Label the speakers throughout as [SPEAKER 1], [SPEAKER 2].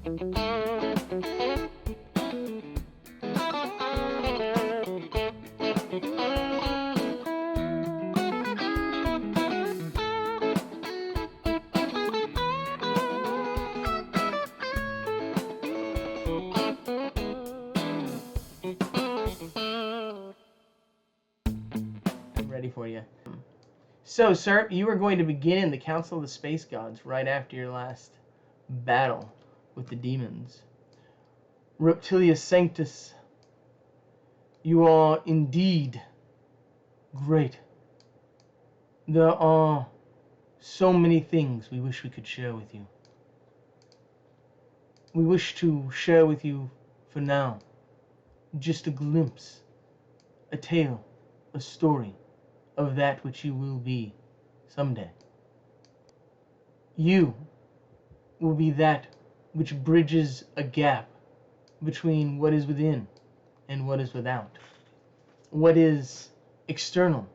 [SPEAKER 1] Ready for you. So, sir, you are going to begin in the Council of the Space Gods right after your last battle with the demons. Reptilius Sanctus, you are indeed great. There are so many things we wish we could share with you. We wish to share with you, for now, just a glimpse, a tale, a story of that which you will be someday. You will be that which bridges a gap between what is within and what is without. What is external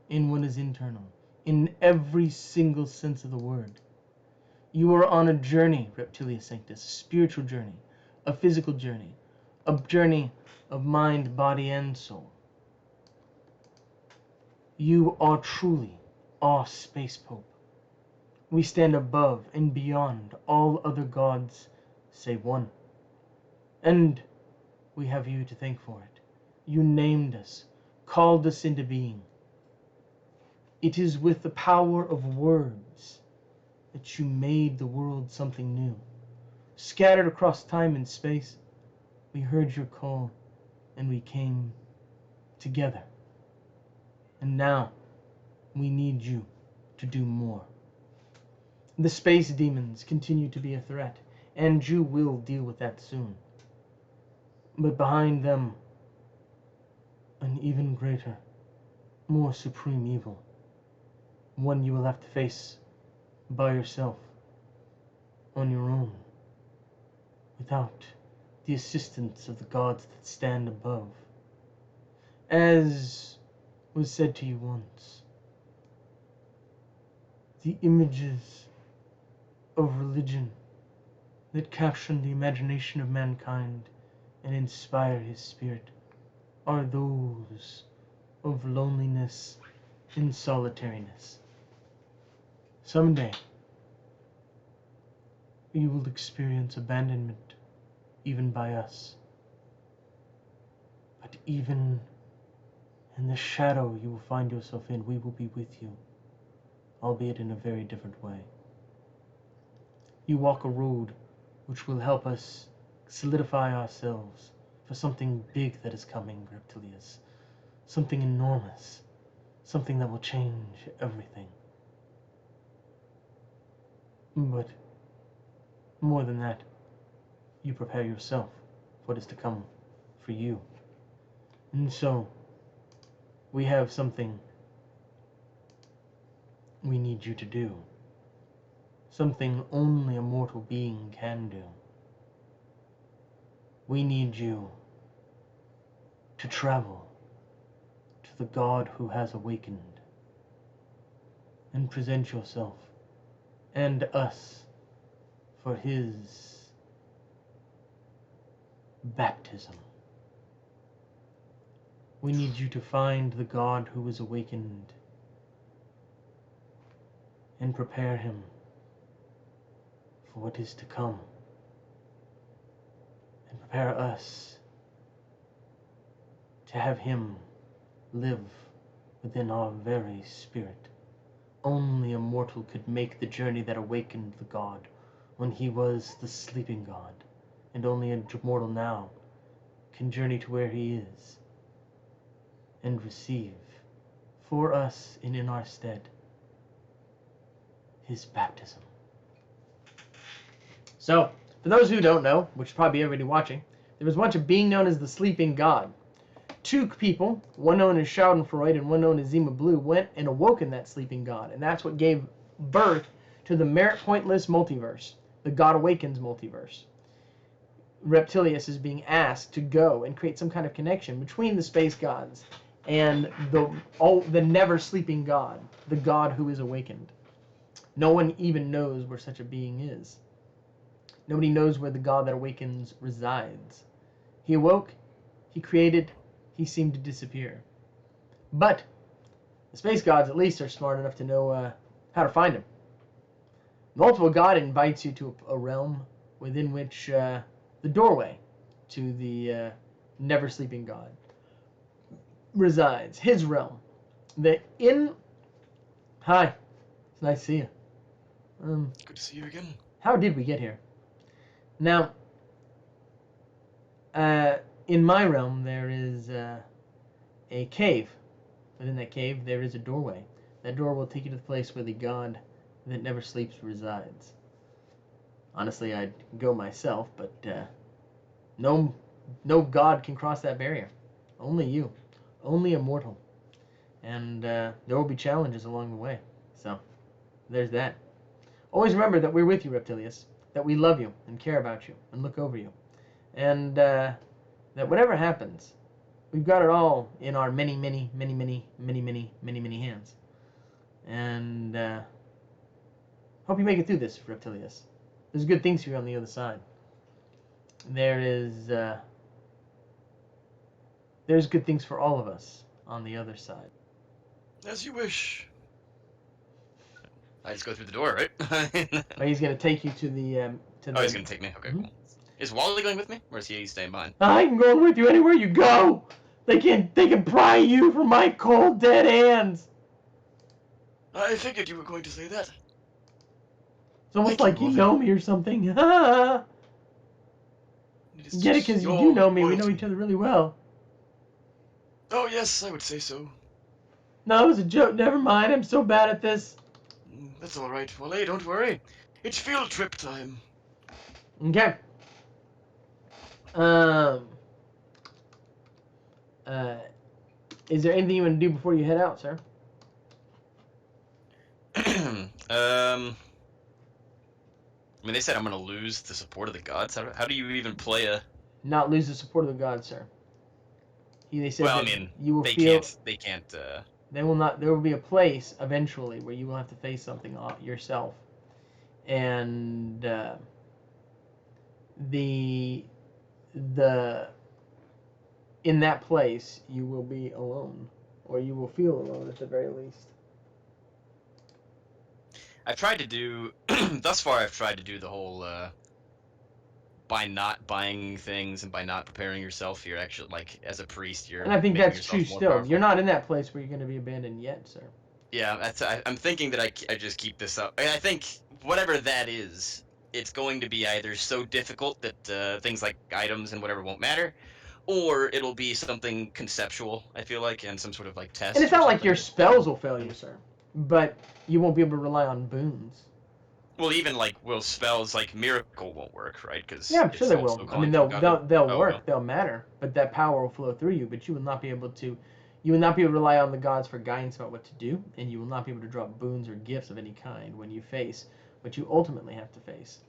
[SPEAKER 1] and what is internal, in every single sense of the word. You are on a journey, Reptilius Sanctus, a spiritual journey, a physical journey, a journey of mind, body, and soul. You are truly our Space Pope. We stand above and beyond all other gods save one. And we have you to thank for it. You named us, called us into being. It is with the power of words that you made the world something new. Scattered across time and space, we heard your call and we came together. And now, we need you to do more. The space demons continue to be a threat, and you will deal with that soon. But behind them, an even greater, more supreme evil. One you will have to face by yourself, on your own, without the assistance of the gods that stand above. As was said to you once, the images of religion that capture the imagination of mankind and inspire his spirit are those of loneliness and solitariness. Someday, you will experience abandonment, even by us. But even in the shadow you will find yourself in, we will be with you, albeit in a very different way. You walk a road which will help us solidify ourselves for something big that is coming, Reptilius. Something enormous. Something that will change everything. But more than that, you prepare yourself for what is to come for you. And so, we have something we need you to do. Something only a mortal being can do. We need you to travel to the God who has awakened and present yourself and us for his baptism. We need you to find the God who is awakened and prepare him for what is to come, and prepare us to have him live within our very spirit. Only a mortal could make the journey that awakened the God when he was the sleeping God, and only a mortal now can journey to where he is and receive for us and in our stead his baptism. So, for those who don't know, which is probably everybody watching, there was once a being known as the Sleeping God. Two people, one known as Schadenfreude and one known as Zima Blue, went and awoken that sleeping God, and that's what gave birth to the Merit Pointless multiverse, the God Awakens multiverse. Reptilius is being asked to go and create some kind of connection between the space gods and the never sleeping God, the God who is awakened. No one even knows where such a being is. Nobody knows where the god that awakens resides. He awoke, he created, he seemed to disappear. But the space gods at least are smart enough to know how to find him. The multiple god invites you to a realm within which the doorway to the never sleeping god resides. His realm. Hi, it's nice to see you.
[SPEAKER 2] Good to see you again.
[SPEAKER 1] How did we get here? Now, in my realm, there is a cave. Within that cave, there is a doorway. That door will take you to the place where the god that never sleeps resides. Honestly, I'd go myself, but no god can cross that barrier. Only you. Only a mortal. And there will be challenges along the way. So, there's that. Always remember that we're with you, Reptilius. That we love you and care about you and look over you. And that whatever happens, we've got it all in our many hands. And hope you make it through this, Reptilius. There's good things for you on the other side. There's good things for all of us on the other side.
[SPEAKER 2] As you wish. I just go through the door, right?
[SPEAKER 1] Oh, he's gonna take you to the.
[SPEAKER 2] Oh, he's gonna take me. Okay, cool. Is Wally going with me, or is he staying behind?
[SPEAKER 1] I'm going with you anywhere you go. They can pry you from my cold, dead hands.
[SPEAKER 2] I figured you were going to say that.
[SPEAKER 1] It's almost like you know me or something. Get it? Because you do know me. We know each other really well.
[SPEAKER 2] Oh yes, I would say so.
[SPEAKER 1] No, it was a joke. Never mind. I'm so bad at this.
[SPEAKER 2] That's all right, Wally. Don't worry. It's field trip time.
[SPEAKER 1] Okay. Is there anything you want to do before you head out, sir?
[SPEAKER 2] I mean, they said I'm gonna lose the support of the gods. How do you even play a?
[SPEAKER 1] Not lose the support of the gods, sir. They said
[SPEAKER 2] well, I
[SPEAKER 1] that
[SPEAKER 2] mean,
[SPEAKER 1] you will
[SPEAKER 2] they
[SPEAKER 1] feel.
[SPEAKER 2] can't.
[SPEAKER 1] They will not. There will be a place eventually where you will have to face something yourself, and in that place you will be alone, or you will feel alone at the very least.
[SPEAKER 2] I've tried to do thus far. I've tried to do the whole by not buying things and by not preparing yourself. You're actually like as a priest. You're.
[SPEAKER 1] And I think that's true. Still,
[SPEAKER 2] powerful.
[SPEAKER 1] You're not in that place where you're going to be abandoned yet, sir.
[SPEAKER 2] Yeah, I'm thinking that I just keep this up. I think whatever that is, it's going to be either so difficult that things like items and whatever won't matter, or it'll be something conceptual, I feel like, and some sort of like test.
[SPEAKER 1] And it's not like your spells will fail you, sir, but you won't be able to rely on boons.
[SPEAKER 2] Well, even like spells like miracle won't work, right? Because
[SPEAKER 1] yeah, I'm sure they will. I mean, they'll work,
[SPEAKER 2] well.
[SPEAKER 1] they'll matter, but that power will flow through you. But you will not be able to. You will not be able to rely on the gods for guidance about what to do, and you will not be able to drop boons or gifts of any kind when you face what you ultimately have to face.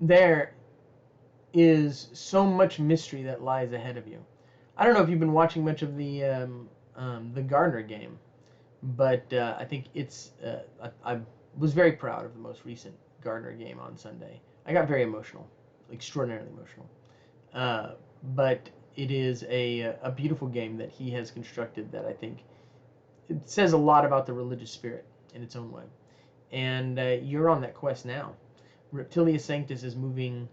[SPEAKER 1] There is so much mystery that lies ahead of you. I don't know if you've been watching much of the Gardner game, but I think it's. I was very proud of the most recent Gardner game on Sunday. I got very emotional, extraordinarily emotional. But it is a beautiful game that he has constructed that I think it says a lot about the religious spirit in its own way. And you're on that quest now. Reptilius Sanctus is moving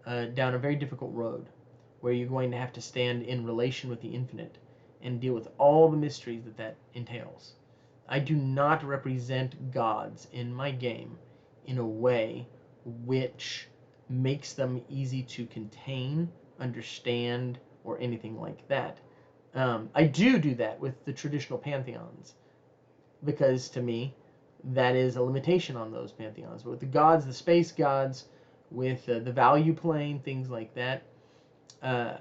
[SPEAKER 1] down a very difficult road where you're going to have to stand in relation with the infinite and deal with all the mysteries that entails. I do not represent gods in my game in a way which makes them easy to contain, understand, or anything like that. I do that with the traditional pantheons, because to me, that is a limitation on those pantheons. But with the gods, the space gods, with the value plane, things like that, I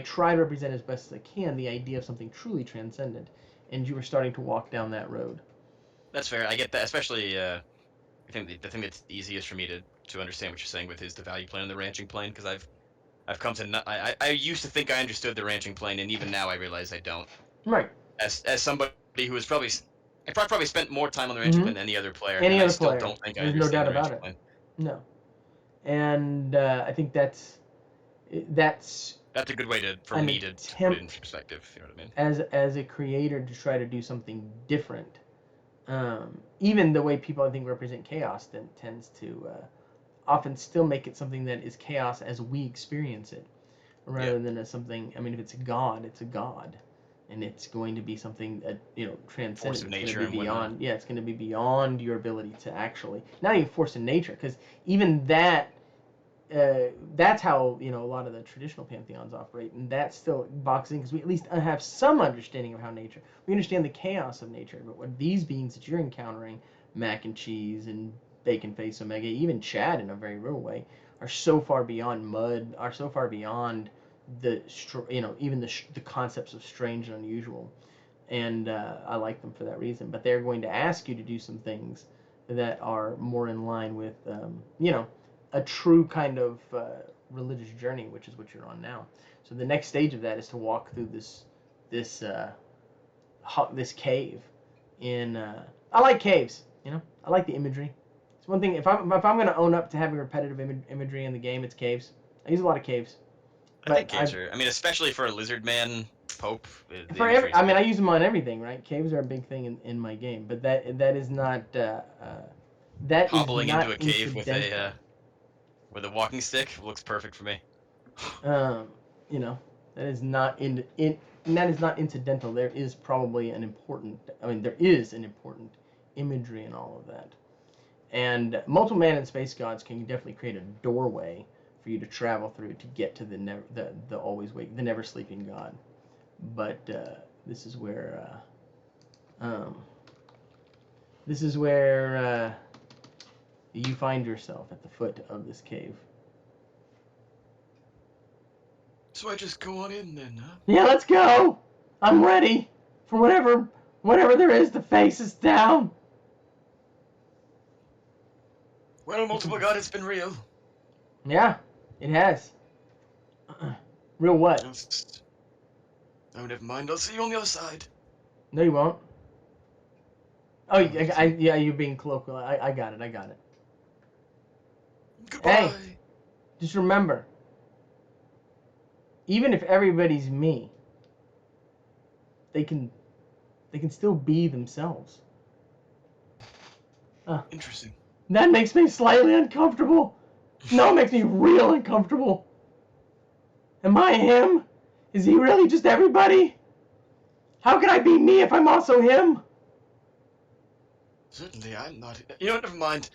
[SPEAKER 1] try to represent as best as I can the idea of something truly transcendent, and you were starting to walk down that road.
[SPEAKER 2] That's fair. I get that, especially I think the thing that's easiest for me to understand what you're saying with is the value plane and the ranching plane, because I've come to I used to think I understood the ranching plane, and even now I realize I don't.
[SPEAKER 1] Right.
[SPEAKER 2] As somebody who has probably spent more time on the ranching plane than any other player.
[SPEAKER 1] Any other player.
[SPEAKER 2] Still don't think
[SPEAKER 1] There's no doubt about it.
[SPEAKER 2] plane.
[SPEAKER 1] No. And I think that's
[SPEAKER 2] That's a good way for me to put it in perspective. You know what I mean?
[SPEAKER 1] As a creator to try to do something different. Even the way people I think represent chaos then tends to often still make it something that is chaos as we experience it, rather than as something. I mean, if it's a god, it's a god, and it's going to be something that transcendent.
[SPEAKER 2] Force of nature
[SPEAKER 1] it's going to be beyond.
[SPEAKER 2] Whatnot.
[SPEAKER 1] Yeah, it's going to be beyond your ability to actually not even force of nature, because even that. That's how a lot of the traditional pantheons operate, and that's still boxing because we at least have some understanding of how nature. We understand the chaos of nature, but what these beings that you're encountering, Mac and Cheese and Bacon Face Omega, even Chad in a very real way, are so far beyond mud, are so far beyond the even the concepts of strange and unusual, and I like them for that reason. But they're going to ask you to do some things that are more in line with a true kind of religious journey, which is what you're on now. So the next stage of that is to walk through this cave. I like caves. I like the imagery. It's one thing if I'm going to own up to having repetitive imagery in the game, it's caves. I use a lot of caves.
[SPEAKER 2] I think caves are. I mean, especially for a lizard man pope.
[SPEAKER 1] I use them on everything, right? Caves are a big thing in my game, but that is not. That
[SPEAKER 2] hobbling
[SPEAKER 1] is not
[SPEAKER 2] into a cave with a walking stick looks perfect for me.
[SPEAKER 1] That is not that is not incidental. There is probably there is an important imagery in all of that. And multiple man and space gods can definitely create a doorway for you to travel through to get to the always wake, the never sleeping god. But this is where you find yourself at the foot of this cave.
[SPEAKER 2] So I just go on in then, huh?
[SPEAKER 1] Yeah, let's go! I'm ready for whatever there is to face us down.
[SPEAKER 2] Well, multiple god, it's been real.
[SPEAKER 1] Yeah, it has. Real what?
[SPEAKER 2] Oh, never mind. I'll see you on the other side.
[SPEAKER 1] No, you won't. Oh, yeah, you're being colloquial. I got it.
[SPEAKER 2] Goodbye.
[SPEAKER 1] Hey, just remember, even if everybody's me, they can still be themselves.
[SPEAKER 2] Interesting.
[SPEAKER 1] That makes me slightly uncomfortable. No, it makes me real uncomfortable. Am I him? Is he really just everybody? How can I be me if I'm also him?
[SPEAKER 2] Certainly, I'm not. You know what? Never mind.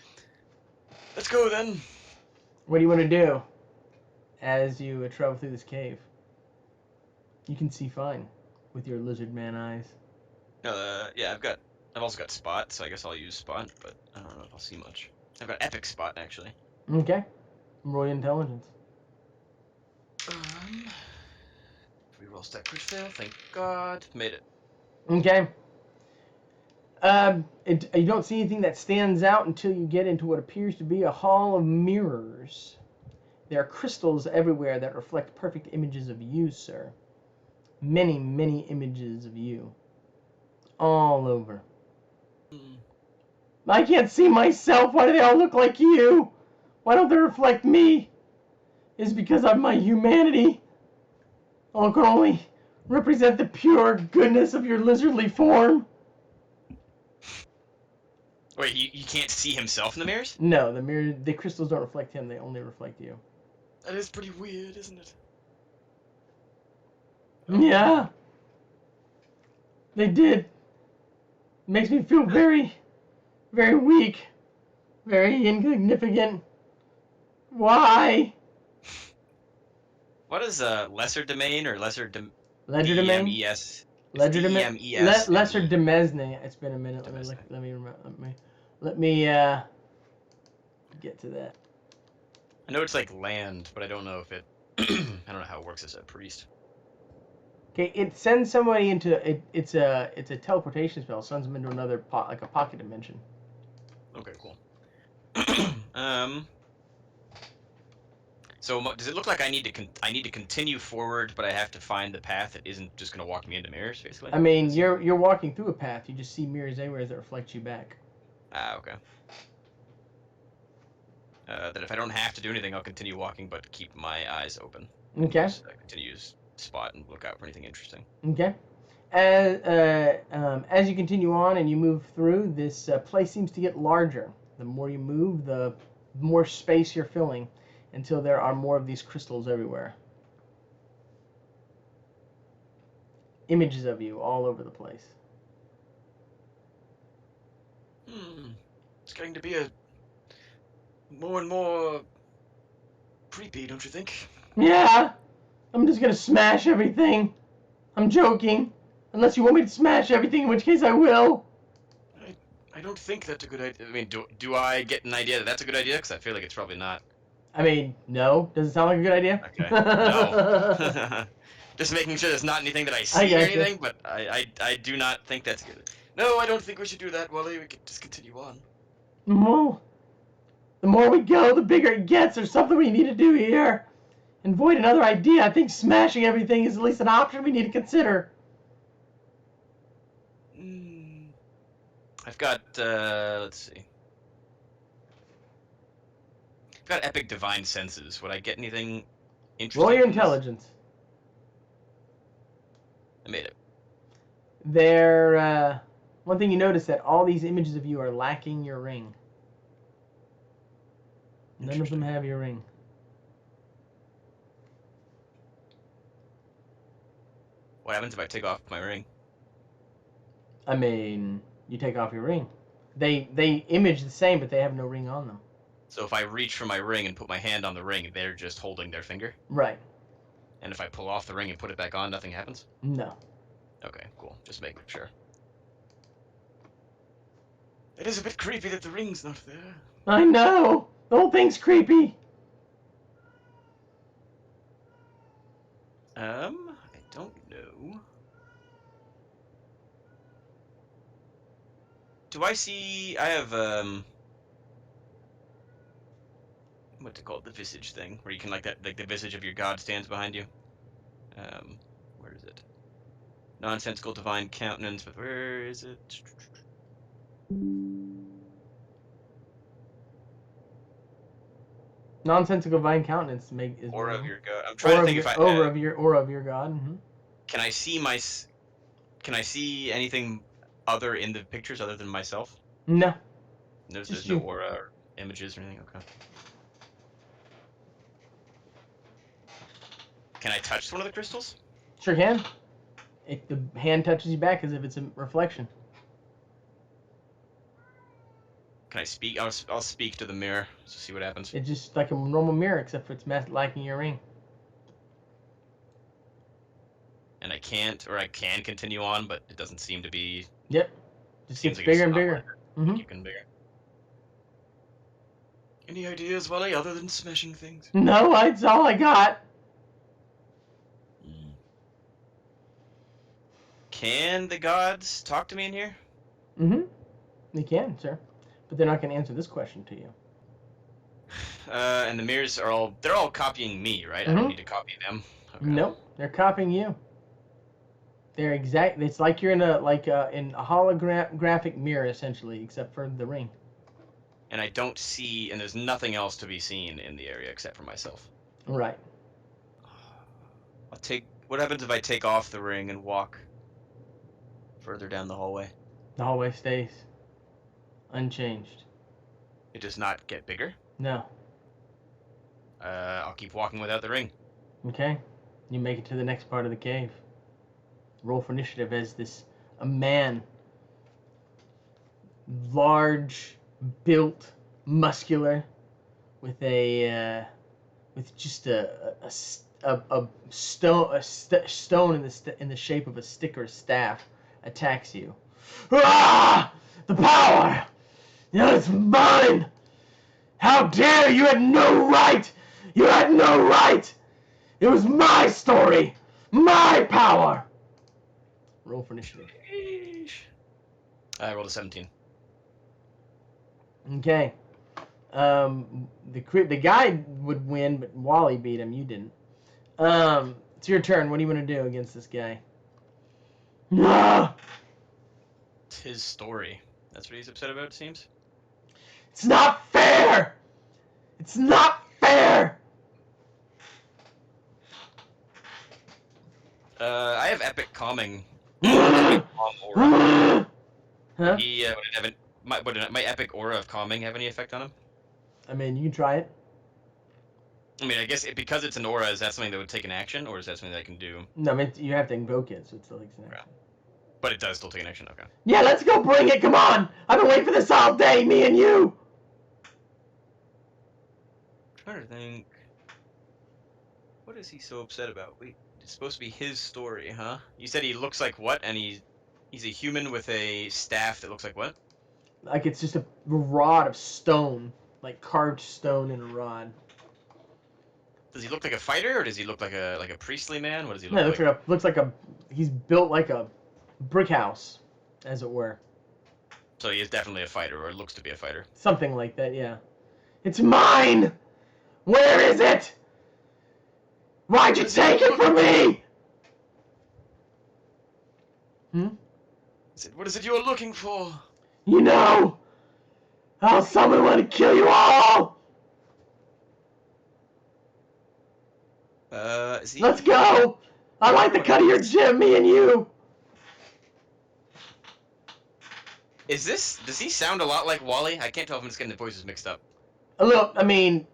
[SPEAKER 2] Let's go then.
[SPEAKER 1] What do you want to do as you travel through this cave? You can see fine with your lizard man eyes.
[SPEAKER 2] Yeah, I've also got spot, so I guess I'll use spot, but I don't know if I'll see much. I've got epic spot actually.
[SPEAKER 1] Okay. Roll your intelligence.
[SPEAKER 2] Reroll stat crit fail. Thank God, made it.
[SPEAKER 1] Okay. You don't see anything that stands out until you get into what appears to be a hall of mirrors. There are crystals everywhere that reflect perfect images of you, sir. Many, many images of you. All over. I can't see myself. Why do they all look like you? Why don't they reflect me? Is it because of my humanity? I can only represent the pure goodness of your lizardly form.
[SPEAKER 2] Wait, you can't see himself in the mirrors?
[SPEAKER 1] No, the crystals don't reflect him. They only reflect you.
[SPEAKER 2] That is pretty weird, isn't it?
[SPEAKER 1] Yeah. They did. Makes me feel very, very weak. Very insignificant. Why?
[SPEAKER 2] What is lesser domain or lesser
[SPEAKER 1] Ledger domain?
[SPEAKER 2] D-E-M-E-S?
[SPEAKER 1] Ledger domain? Lesser demesne. It's been a minute. Let me get to that.
[SPEAKER 2] I know it's like land, but I don't know if it I don't know how it works as a priest.
[SPEAKER 1] Okay, it sends somebody into it's a teleportation spell. Sends them into another like a pocket dimension.
[SPEAKER 2] Okay, cool. So does it look like I need to continue forward, but I have to find the path that isn't just going to walk me into mirrors, basically?
[SPEAKER 1] I mean, you're walking through a path. You just see mirrors everywhere that reflect you back.
[SPEAKER 2] Ah, okay. that if I don't have to do anything, I'll continue walking, but keep my eyes open.
[SPEAKER 1] Okay.
[SPEAKER 2] Just, continue to spot and look out for anything interesting.
[SPEAKER 1] Okay. As you continue on and you move through, this place seems to get larger. The more you move, the more space you're filling, until there are more of these crystals everywhere. Images of you all over the place.
[SPEAKER 2] It's getting to be a more and more creepy, don't you think?
[SPEAKER 1] Yeah, I'm just gonna smash everything. I'm joking. Unless you want me to smash everything, in which case I will.
[SPEAKER 2] I don't think that's a good idea. I mean, do I get an idea that that's a good idea? Because I feel like it's probably not.
[SPEAKER 1] I mean, no. Does it sound like a good idea?
[SPEAKER 2] Okay. No. Just making sure there's not anything that I see or anything, but I do not think that's good. No, I don't think we should do that, Wally. We could just continue on.
[SPEAKER 1] Well, the more we go, the bigger it gets. There's something we need to do here. And void another idea. I think smashing everything is at least an option we need to consider.
[SPEAKER 2] I've got, let's see. I've got epic divine senses. Would I get anything interesting?
[SPEAKER 1] Roll your intelligence.
[SPEAKER 2] I made it.
[SPEAKER 1] One thing you notice that all these images of you are lacking your ring. None of them have your ring.
[SPEAKER 2] What happens if I take off my ring?
[SPEAKER 1] I mean, you take off your ring. They image the same, but they have no ring on them.
[SPEAKER 2] So if I reach for my ring and put my hand on the ring, they're just holding their finger?
[SPEAKER 1] Right.
[SPEAKER 2] And if I pull off the ring and put it back on, nothing happens?
[SPEAKER 1] No.
[SPEAKER 2] Okay, cool. Just making sure. It is a bit creepy that the ring's not there.
[SPEAKER 1] I know! The whole thing's creepy!
[SPEAKER 2] I don't know. Do I see... I have, what's it called? The visage thing, where you can, like, that, like, the visage of your god stands behind you. Where is it? Nonsensical divine countenance, but where is it?
[SPEAKER 1] Nonsensical divine countenance is
[SPEAKER 2] aura of your god. I'm trying to think if I
[SPEAKER 1] aura of your god. Mm-hmm.
[SPEAKER 2] Can I see anything other in the pictures other than myself?
[SPEAKER 1] No.
[SPEAKER 2] There's no aura or images or anything. Okay. Can I touch one of the crystals?
[SPEAKER 1] Sure can. If the hand touches you back, as if it's a reflection.
[SPEAKER 2] Can I speak? I'll speak to the mirror to see what happens.
[SPEAKER 1] It's just like a normal mirror, except for it's lacking your ring.
[SPEAKER 2] And I can't, or I can continue on, but it doesn't seem to be.
[SPEAKER 1] Yep. Just gets bigger and bigger.
[SPEAKER 2] Keep getting bigger. Any ideas, Wally, other than smashing things?
[SPEAKER 1] No, that's all I got.
[SPEAKER 2] Can the gods talk to me in here?
[SPEAKER 1] Mm-hmm. They can, sir. But they're not going to answer this question to you.
[SPEAKER 2] And the mirrors are they're all copying me, right? I don't need to copy them. Okay.
[SPEAKER 1] Nope, they're copying you. They're it's like you're in a holographic mirror, essentially, except for the ring.
[SPEAKER 2] And I don't see, and there's nothing else to be seen in the area except for myself.
[SPEAKER 1] Right.
[SPEAKER 2] What happens if I take off the ring and walk further down the hallway?
[SPEAKER 1] The hallway stays unchanged.
[SPEAKER 2] It does not get bigger?
[SPEAKER 1] No.
[SPEAKER 2] I'll keep walking without the ring.
[SPEAKER 1] Okay. You make it to the next part of the cave. Roll for initiative as a man, large, built, muscular, with just a stone in the shape of a stick or a staff, attacks you. Ah! The power! It's mine! How dare you! Had no right! You had no right! It was my story! My power! Roll for initiative.
[SPEAKER 2] I rolled a 17.
[SPEAKER 1] Okay. The guy would win, but Wally beat him. You didn't. It's your turn. What do you want to do against this guy?
[SPEAKER 2] It's his story. That's what he's upset about, it seems.
[SPEAKER 1] It's not fair! It's not fair!
[SPEAKER 2] I have epic calming. Epic calm aura.
[SPEAKER 1] Huh?
[SPEAKER 2] Would my epic aura of calming have any effect on him?
[SPEAKER 1] I mean, you can try it.
[SPEAKER 2] I mean, I guess because it's an aura, is that something that would take an action, or is that something that I can do?
[SPEAKER 1] No, I mean, you have to invoke it, so it still takes an action.
[SPEAKER 2] But it does still take an action, okay.
[SPEAKER 1] Yeah, let's go bring it, come on! I've been waiting for this all day, me and you!
[SPEAKER 2] I'm trying to think. What is he so upset about? Wait, it's supposed to be his story, huh? You said he looks like what, and he's a human with a staff that looks like what?
[SPEAKER 1] Like it's just a rod of stone, like carved stone in a rod.
[SPEAKER 2] Does he look like a fighter, or does he look like a priestly man? What does he
[SPEAKER 1] No,
[SPEAKER 2] look
[SPEAKER 1] it looks like a he's built like a brick house, as it were.
[SPEAKER 2] So he is definitely a fighter, or looks to be a fighter.
[SPEAKER 1] Something like that, yeah. It's mine! Where is it? Why'd you take it from me?
[SPEAKER 2] What is it you're looking for?
[SPEAKER 1] You know, I'll summon one to kill you all!
[SPEAKER 2] Is he...
[SPEAKER 1] Let's go! I like the cut of your gym, me and you!
[SPEAKER 2] Does he sound a lot like Wally? I can't tell if I'm just getting the voices mixed up.
[SPEAKER 1] Look, I mean...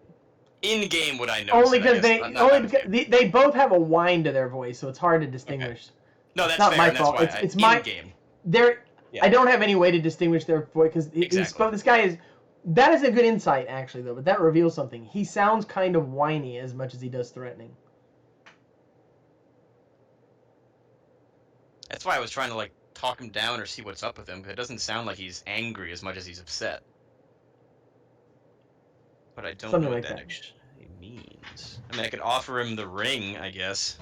[SPEAKER 2] In-game would I know?
[SPEAKER 1] Only because they both have a whine to their voice, so it's hard to distinguish.
[SPEAKER 2] Okay. No, that's
[SPEAKER 1] not
[SPEAKER 2] fair,
[SPEAKER 1] my
[SPEAKER 2] and
[SPEAKER 1] fault.
[SPEAKER 2] That's why
[SPEAKER 1] It's my...
[SPEAKER 2] in-game.
[SPEAKER 1] Yeah. I don't have any way to distinguish their voice, because this guy is... That is a good insight, actually, though, but that reveals something. He sounds kind of whiny as much as he does threatening.
[SPEAKER 2] That's why I was trying to, like, talk him down or see what's up with him, because it doesn't sound like he's angry as much as he's upset. But I don't know what that actually means. I mean, I could offer him the ring, I guess.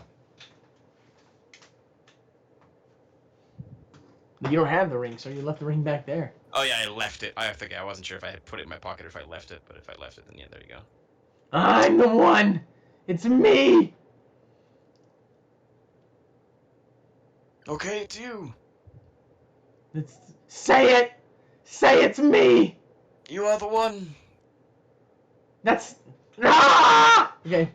[SPEAKER 1] You don't have the ring, so you left the ring back there.
[SPEAKER 2] Oh yeah, I left it. I wasn't sure if I had put it in my pocket or if I left it, but if I left it, then yeah, there you go.
[SPEAKER 1] I'm the one! It's me!
[SPEAKER 2] Okay, it's you.
[SPEAKER 1] Say it! Say it's me!
[SPEAKER 2] You are the one.
[SPEAKER 1] That's... Okay,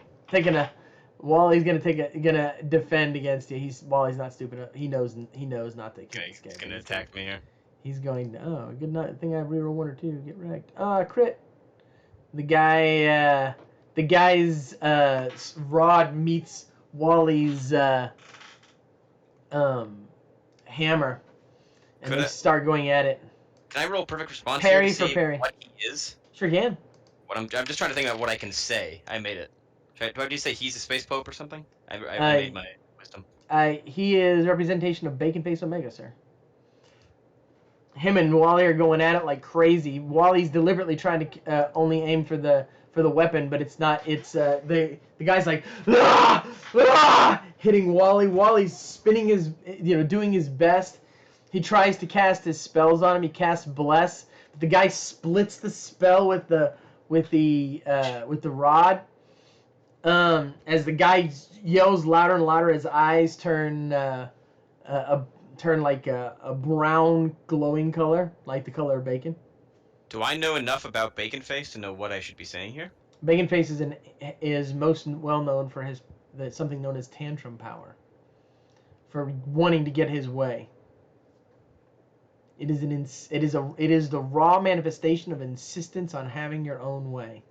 [SPEAKER 1] Wally's gonna defend against you. Wally's not stupid. He knows not to.
[SPEAKER 2] Okay, he's gonna attack me here.
[SPEAKER 1] He's going. Oh, good thing I reroll 1 or 2. Get wrecked. Crit. The guy's rod meets Wally's hammer, and they start going at it.
[SPEAKER 2] Can I roll perfect response
[SPEAKER 1] parry
[SPEAKER 2] here to
[SPEAKER 1] for
[SPEAKER 2] see
[SPEAKER 1] parry.
[SPEAKER 2] what he is?
[SPEAKER 1] Sure can.
[SPEAKER 2] I'm just trying to think about what I can say. I made it. Do I just say he's a space pope or something? I made my wisdom.
[SPEAKER 1] He is representation of Bacon Face Omega, sir. Him and Wally are going at it like crazy. Wally's deliberately trying to only aim for the weapon, but it's not. It's the guy's like hitting Wally. Wally's spinning doing his best. He tries to cast his spells on him. He casts bless. But the guy splits the spell with the rod. As the guy yells louder and louder, his eyes turn like a brown glowing color, like the color of bacon.
[SPEAKER 2] Do I know enough about Bacon Face to know what I should be saying here?
[SPEAKER 1] Bacon Face is most well known for something known as tantrum power, for wanting to get his way. It is the raw manifestation of insistence on having your own way.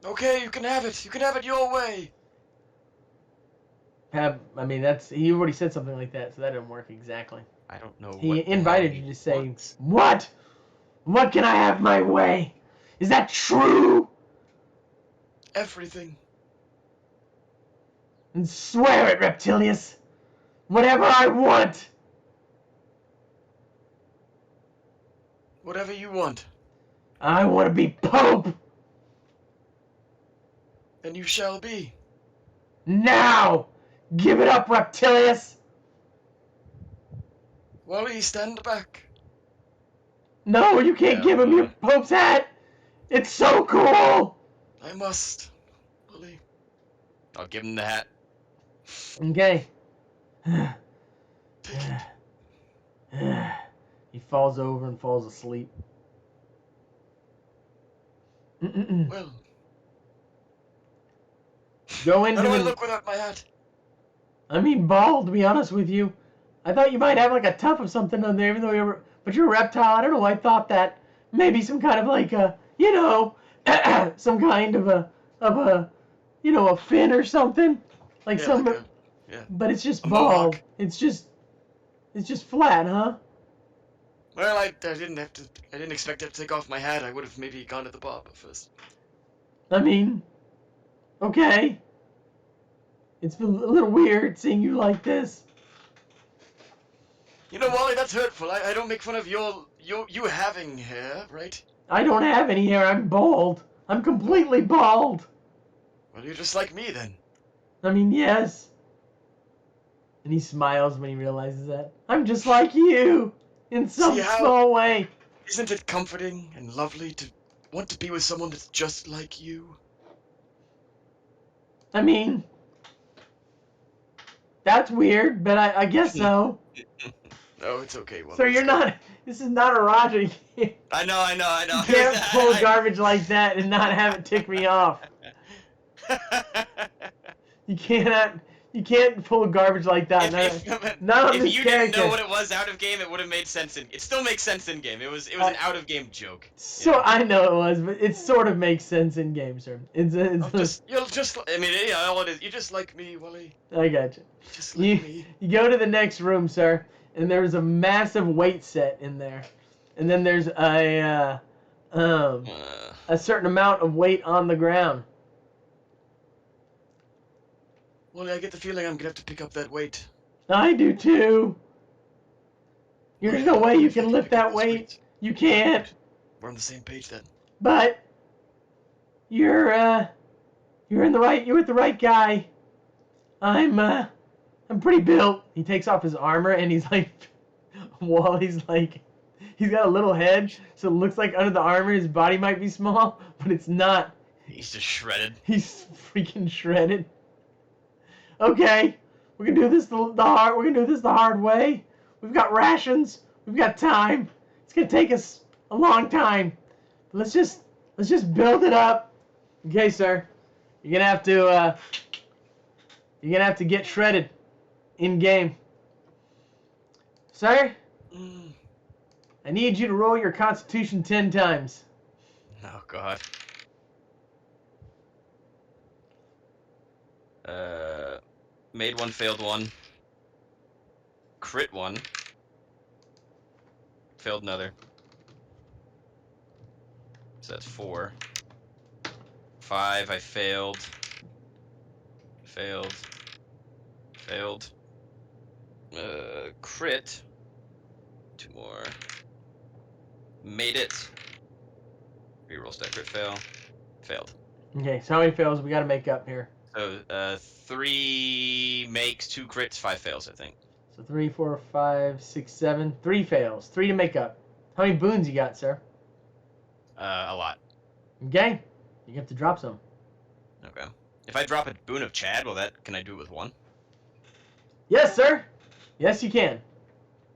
[SPEAKER 2] Okay, you can have it. You can have it your way.
[SPEAKER 1] He already said something like that, so that didn't work exactly.
[SPEAKER 2] I don't know.
[SPEAKER 1] He invited you to say, "What? What can I have my way? Is that true?"
[SPEAKER 2] Everything.
[SPEAKER 1] And swear it, Reptilius. Whatever I want.
[SPEAKER 2] Whatever you want.
[SPEAKER 1] I want to be Pope.
[SPEAKER 2] And you shall be.
[SPEAKER 1] Now! Give it up, Reptilius!
[SPEAKER 2] Wally, stand back.
[SPEAKER 1] No, you can't give him your Pope's hat! It's so cool!
[SPEAKER 2] I must. Wally. I'll give him the hat.
[SPEAKER 1] Okay.
[SPEAKER 2] Take it.
[SPEAKER 1] He falls over and falls asleep. Mm-mm-mm.
[SPEAKER 2] Well,
[SPEAKER 1] Go
[SPEAKER 2] how
[SPEAKER 1] into
[SPEAKER 2] do I
[SPEAKER 1] the...
[SPEAKER 2] look without my hat?
[SPEAKER 1] I mean, bald, to be honest with you. I thought you might have like a tuft of something on there, even though you're... But you're a reptile. I don't know why I thought that. Maybe some kind of like a... You know... some kind of a... Of a... You know, a fin or something. Like
[SPEAKER 2] Yeah, like
[SPEAKER 1] some...
[SPEAKER 2] a yeah,
[SPEAKER 1] But it's just
[SPEAKER 2] a
[SPEAKER 1] bald.
[SPEAKER 2] mohawk.
[SPEAKER 1] It's just... It's just flat, huh?
[SPEAKER 2] Well, I didn't have to. I didn't expect to have to take off my hat. I would have maybe gone to the barber first.
[SPEAKER 1] I mean... Okay. It's a little weird seeing you like this.
[SPEAKER 2] You know, Wally, that's hurtful. I don't make fun of you having hair, right?
[SPEAKER 1] I don't have any hair. I'm bald. I'm completely bald.
[SPEAKER 2] Well, you're just like me then.
[SPEAKER 1] I mean, yes. And he smiles when he realizes that. I'm just like you. In some
[SPEAKER 2] See how?
[SPEAKER 1] small way.
[SPEAKER 2] Isn't it comforting and lovely to want to be with someone that's just like you?
[SPEAKER 1] I mean... That's weird, but I guess so.
[SPEAKER 2] No, it's okay, Wally.
[SPEAKER 1] So you're not... This is not erotic.
[SPEAKER 2] I know.
[SPEAKER 1] You can't pull garbage like that and not have it tick me off. You cannot... You can't pull garbage like that. Not on
[SPEAKER 2] if
[SPEAKER 1] this
[SPEAKER 2] you
[SPEAKER 1] character.
[SPEAKER 2] didn't know what it was out of game, it would have made sense it still makes sense in game. It was an out of game joke.
[SPEAKER 1] So
[SPEAKER 2] Yeah.
[SPEAKER 1] I know it was, but it sort of makes sense in game, sir.
[SPEAKER 2] You'll just. I mean, yeah, all it is. You just like me, Wally.
[SPEAKER 1] I got you.
[SPEAKER 2] Just like me.
[SPEAKER 1] You go to the next room, sir, and there's a massive weight set in there, and then there's a certain amount of weight on the ground.
[SPEAKER 2] Wally, I get the feeling I'm gonna have to pick up that weight.
[SPEAKER 1] I do too. There's no way you can lift that weight. You can't.
[SPEAKER 2] We're on the same page then.
[SPEAKER 1] But you're with the right guy. I'm pretty built. He takes off his armor and he's like, Wally's like, he's got a little head, so it looks like under the armor his body might be small, but it's not.
[SPEAKER 2] He's just shredded.
[SPEAKER 1] He's freaking shredded. Okay, we're gonna do this the hard way. We've got rations. We've got time. It's gonna take us a long time. But let's just build it up. Okay, sir. You're gonna have to get shredded in game. Sir, I need you to roll your Constitution 10 times.
[SPEAKER 2] Oh God. Made one, failed one. Crit one. Failed another. So that's 4. 5, I failed. Failed. Crit. 2 more. Made it. Reroll stat crit fail. Failed.
[SPEAKER 1] Okay, so how many fails we gotta make up here?
[SPEAKER 2] So 3 makes, 2 crits, 5 fails, I think.
[SPEAKER 1] So 3, 4, 5, 6, 7. 3 fails. 3 to make up. How many boons you got, sir?
[SPEAKER 2] A lot.
[SPEAKER 1] Okay, you have to drop some.
[SPEAKER 2] Okay. If I drop a boon of Chad, can I do it with 1?
[SPEAKER 1] Yes, sir. Yes, you can.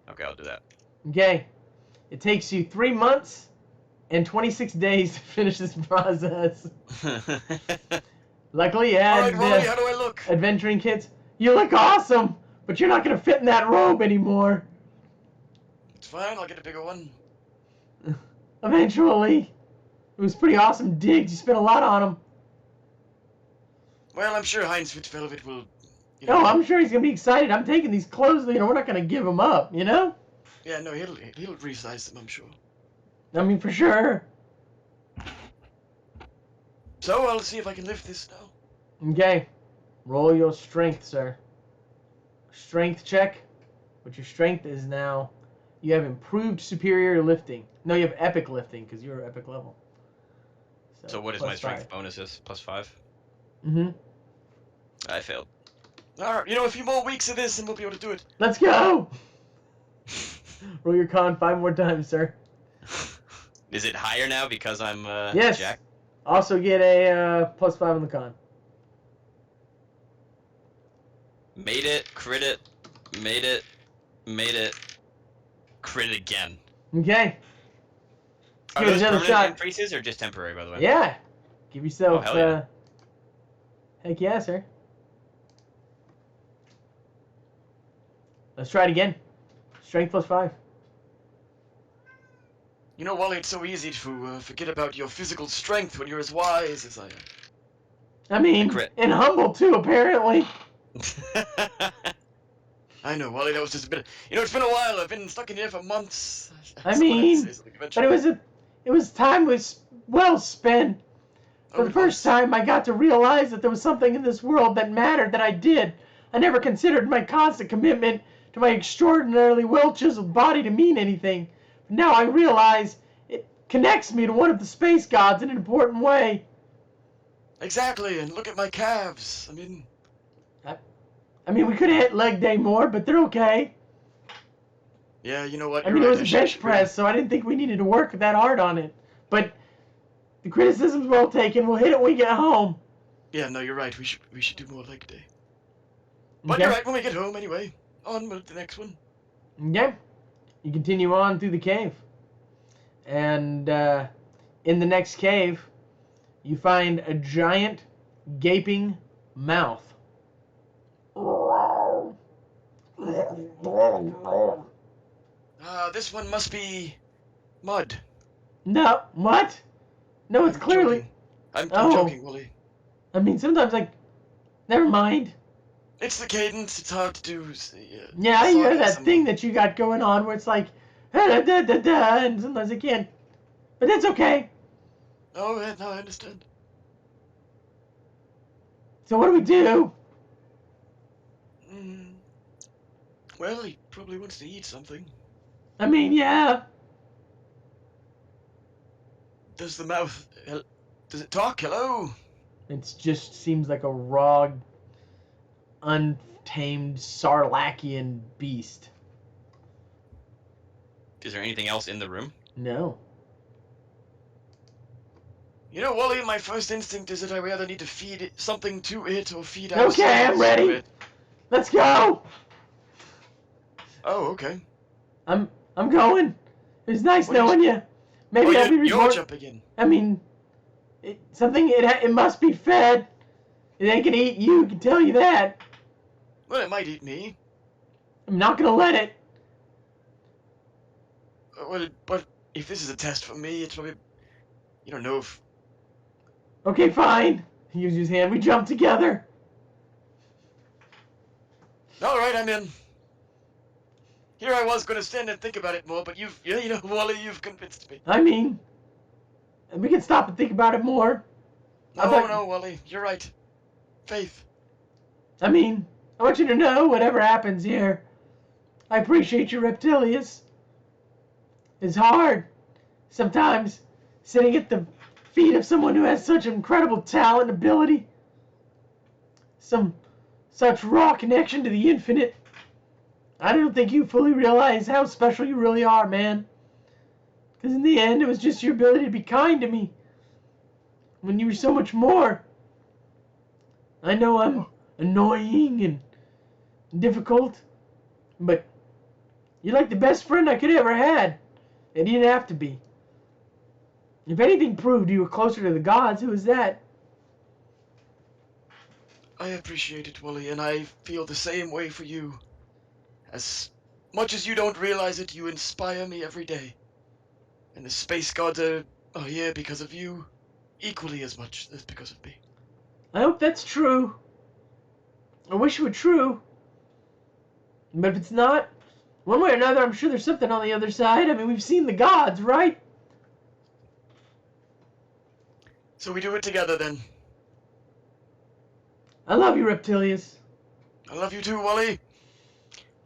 [SPEAKER 2] Okay, I'll do that.
[SPEAKER 1] Okay. It takes you 3 months and 26 days to finish this process. Luckily, you had
[SPEAKER 2] Alright, Wally, how do I look?
[SPEAKER 1] adventuring kits. You look awesome, but you're not going to fit in that robe anymore.
[SPEAKER 2] It's fine, I'll get a bigger one.
[SPEAKER 1] Eventually. It was pretty awesome digs. You spent a lot on them.
[SPEAKER 2] Well, I'm sure Heinz Fitzvelvet will...
[SPEAKER 1] Oh, I'm sure he's going to be excited. I'm taking these clothes. We're not going to give them up, you know?
[SPEAKER 2] Yeah, no, he'll resize them, I'm sure.
[SPEAKER 1] I mean, for sure.
[SPEAKER 2] So, I'll see if I can lift this now.
[SPEAKER 1] Okay. Roll your strength, sir. Strength check. But your strength is now... You have improved superior lifting. No, you have epic lifting, because you're epic level.
[SPEAKER 2] So what is my strength bonuses? +5?
[SPEAKER 1] Mm-hmm.
[SPEAKER 2] I failed. Alright, a few more weeks of this and we'll be able to do it.
[SPEAKER 1] Let's go! Roll your con 5 more times, sir.
[SPEAKER 2] Is it higher now because I'm
[SPEAKER 1] yes.
[SPEAKER 2] Jack?
[SPEAKER 1] Also get a +5 on the con.
[SPEAKER 2] Made it, crit it, made it, crit it again.
[SPEAKER 1] Okay.
[SPEAKER 2] Are
[SPEAKER 1] Give it
[SPEAKER 2] those
[SPEAKER 1] another
[SPEAKER 2] permanent
[SPEAKER 1] shot.
[SPEAKER 2] increases or just temporary, by the way?
[SPEAKER 1] Yeah. Give yourself,
[SPEAKER 2] hell yeah.
[SPEAKER 1] heck yeah, sir. Let's try it again. Strength +5.
[SPEAKER 2] You know, Wally, it's so easy to forget about your physical strength when you're as wise as I
[SPEAKER 1] I mean,
[SPEAKER 2] crit.
[SPEAKER 1] and humble too, apparently.
[SPEAKER 2] am. I know, Wally, that was just a bit. You know, it's been a while. I've been stuck in here for months.
[SPEAKER 1] I
[SPEAKER 2] Someone had to say
[SPEAKER 1] mean,
[SPEAKER 2] something
[SPEAKER 1] but
[SPEAKER 2] eventually.
[SPEAKER 1] time was well spent. For
[SPEAKER 2] Oh,
[SPEAKER 1] the
[SPEAKER 2] it
[SPEAKER 1] first
[SPEAKER 2] was.
[SPEAKER 1] time, I got to realize that there was something in this world that mattered that I did. I never considered my constant commitment to my extraordinarily well-chiseled body to mean anything. But now I realize it connects me to one of the space gods in an important way.
[SPEAKER 2] Exactly, and look at my calves.
[SPEAKER 1] I mean, we could have hit leg day more, but they're okay.
[SPEAKER 2] Yeah, you know what?
[SPEAKER 1] I
[SPEAKER 2] You're
[SPEAKER 1] mean, it
[SPEAKER 2] right.
[SPEAKER 1] was a bench
[SPEAKER 2] really-
[SPEAKER 1] press, so I didn't think we needed to work that hard on it. But the criticism's well taken. We'll hit it when we get home.
[SPEAKER 2] Yeah, no, you're right. We should do more leg day. But
[SPEAKER 1] Okay?
[SPEAKER 2] you're right. When we get home, anyway. On with the next one.
[SPEAKER 1] Okay. You continue on through the cave. And in the next cave, you find a giant, gaping mouth.
[SPEAKER 2] This one must be mud.
[SPEAKER 1] No, what? No, it's
[SPEAKER 2] I'm
[SPEAKER 1] clearly.
[SPEAKER 2] joking. I'm
[SPEAKER 1] Oh.
[SPEAKER 2] joking, Wally.
[SPEAKER 1] I mean, sometimes, never mind.
[SPEAKER 2] It's the cadence. It's hard to do.
[SPEAKER 1] Yeah, I hear
[SPEAKER 2] song
[SPEAKER 1] that
[SPEAKER 2] some-
[SPEAKER 1] thing that you got going on where it's like, da da da da, and sometimes I can't. But that's okay.
[SPEAKER 2] Oh, yeah, no, I understand.
[SPEAKER 1] So what do we do?
[SPEAKER 2] Well, he probably wants to eat something.
[SPEAKER 1] I mean, yeah.
[SPEAKER 2] Does the mouth... Does it talk? Hello?
[SPEAKER 1] It just seems like a raw, untamed Sarlacian beast.
[SPEAKER 2] Is there anything else in the room?
[SPEAKER 1] No.
[SPEAKER 2] You know, Wally, my first instinct is that I rather need to feed it something to it or feed
[SPEAKER 1] Okay, I'm
[SPEAKER 2] ourselves
[SPEAKER 1] ready.
[SPEAKER 2] to it.
[SPEAKER 1] Let's go.
[SPEAKER 2] Oh, okay.
[SPEAKER 1] I'm going. It was nice
[SPEAKER 2] What did
[SPEAKER 1] knowing you. Maybe I'll be
[SPEAKER 2] you're
[SPEAKER 1] resort.
[SPEAKER 2] jumping in.
[SPEAKER 1] I mean, it must be fed. It ain't gonna eat you. I can tell you that.
[SPEAKER 2] Well, it might eat me.
[SPEAKER 1] I'm not gonna let it.
[SPEAKER 2] Well, but if this is a test for me, it's probably... You don't know if...
[SPEAKER 1] Okay, fine. He uses his hand. We jump together.
[SPEAKER 2] All right, I'm in. Here I was going to stand and think about it more, but you know, Wally, you've convinced me.
[SPEAKER 1] I mean, we can stop and think about it more.
[SPEAKER 2] No, Wally, you're right. Faith.
[SPEAKER 1] I mean, I want you to know, whatever happens here, I appreciate you, Reptilius. It's hard sometimes sitting at the feet of someone who has such incredible talent and ability. Such raw connection to the infinite. I don't think you fully realize how special you really are, man. Because in the end, it was just your ability to be kind to me. When you were so much more. I know I'm annoying and difficult, but you're like the best friend I could ever had. And you didn't have to be. If anything proved you were closer to the gods, who was that?
[SPEAKER 2] I appreciate it, Wally, and I feel the same way for you. As much as you don't realize it, you inspire me every day. And the space gods are here because of you, equally as much as because of me.
[SPEAKER 1] I hope that's true. I wish it were true. But if it's not, one way or another, I'm sure there's something on the other side. I mean, we've seen the gods, right?
[SPEAKER 2] So we do it together, then.
[SPEAKER 1] I love you, Reptilius.
[SPEAKER 2] I love you too, Wally.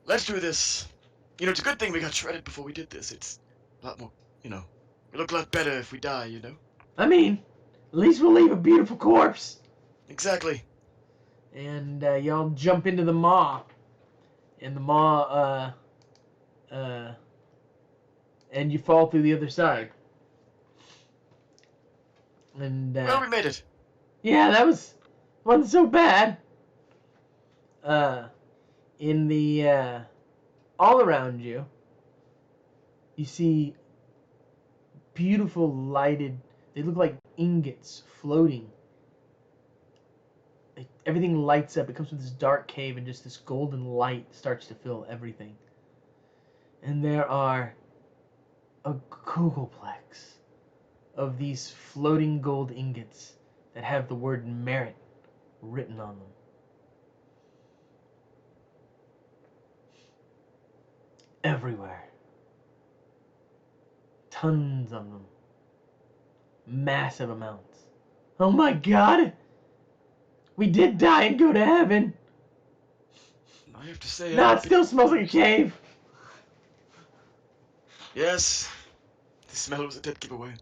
[SPEAKER 2] Let's do this. You know, it's a good thing we got shredded before we did this. It's a lot more, we look a lot better if we die, you know?
[SPEAKER 1] I mean, at least we'll leave a beautiful corpse.
[SPEAKER 2] Exactly.
[SPEAKER 1] And y'all jump into the maw. And the maw, and you fall through the other side. And,
[SPEAKER 2] Well, we made it.
[SPEAKER 1] yeah, wasn't so bad. In the, all around you, you see beautiful lighted. They look like ingots floating. Everything lights up. It comes from this dark cave, and just this golden light starts to fill everything. And there are a googolplex of these floating gold ingots that have the word merit written on them. Everywhere. Tons of them. Massive amounts. Oh my god! We did die and go to heaven!
[SPEAKER 3] I have to say,
[SPEAKER 1] Nah, it still smells like a cave!
[SPEAKER 3] yes, the smell was a dead giveaway.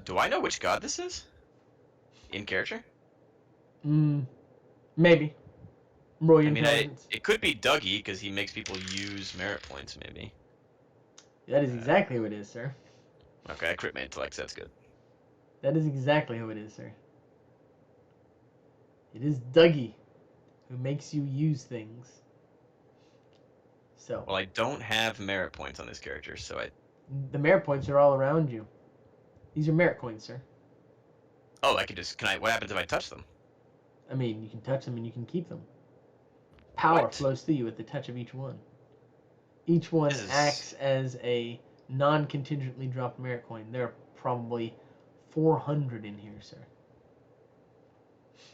[SPEAKER 2] Do I know which god this is? In character?
[SPEAKER 1] Maybe. Roll your
[SPEAKER 2] I mean,
[SPEAKER 1] intelligence.
[SPEAKER 2] it could be Dougie, because he makes people use merit points, maybe.
[SPEAKER 1] That is exactly who it is, sir.
[SPEAKER 2] Okay, I crit my intellect, so that's good.
[SPEAKER 1] That is exactly who it is, sir. It is Dougie who makes you use things. So.
[SPEAKER 2] Well, I don't have merit points on this character, so
[SPEAKER 1] The merit points are all around you. These are merit coins, sir.
[SPEAKER 2] Oh, what happens if I touch them?
[SPEAKER 1] I mean, you can touch them and you can keep them. Power
[SPEAKER 2] What?
[SPEAKER 1] flows through you at the touch of each one. Each one acts as a non-contingently dropped merit coin. There are probably 400 in here, sir.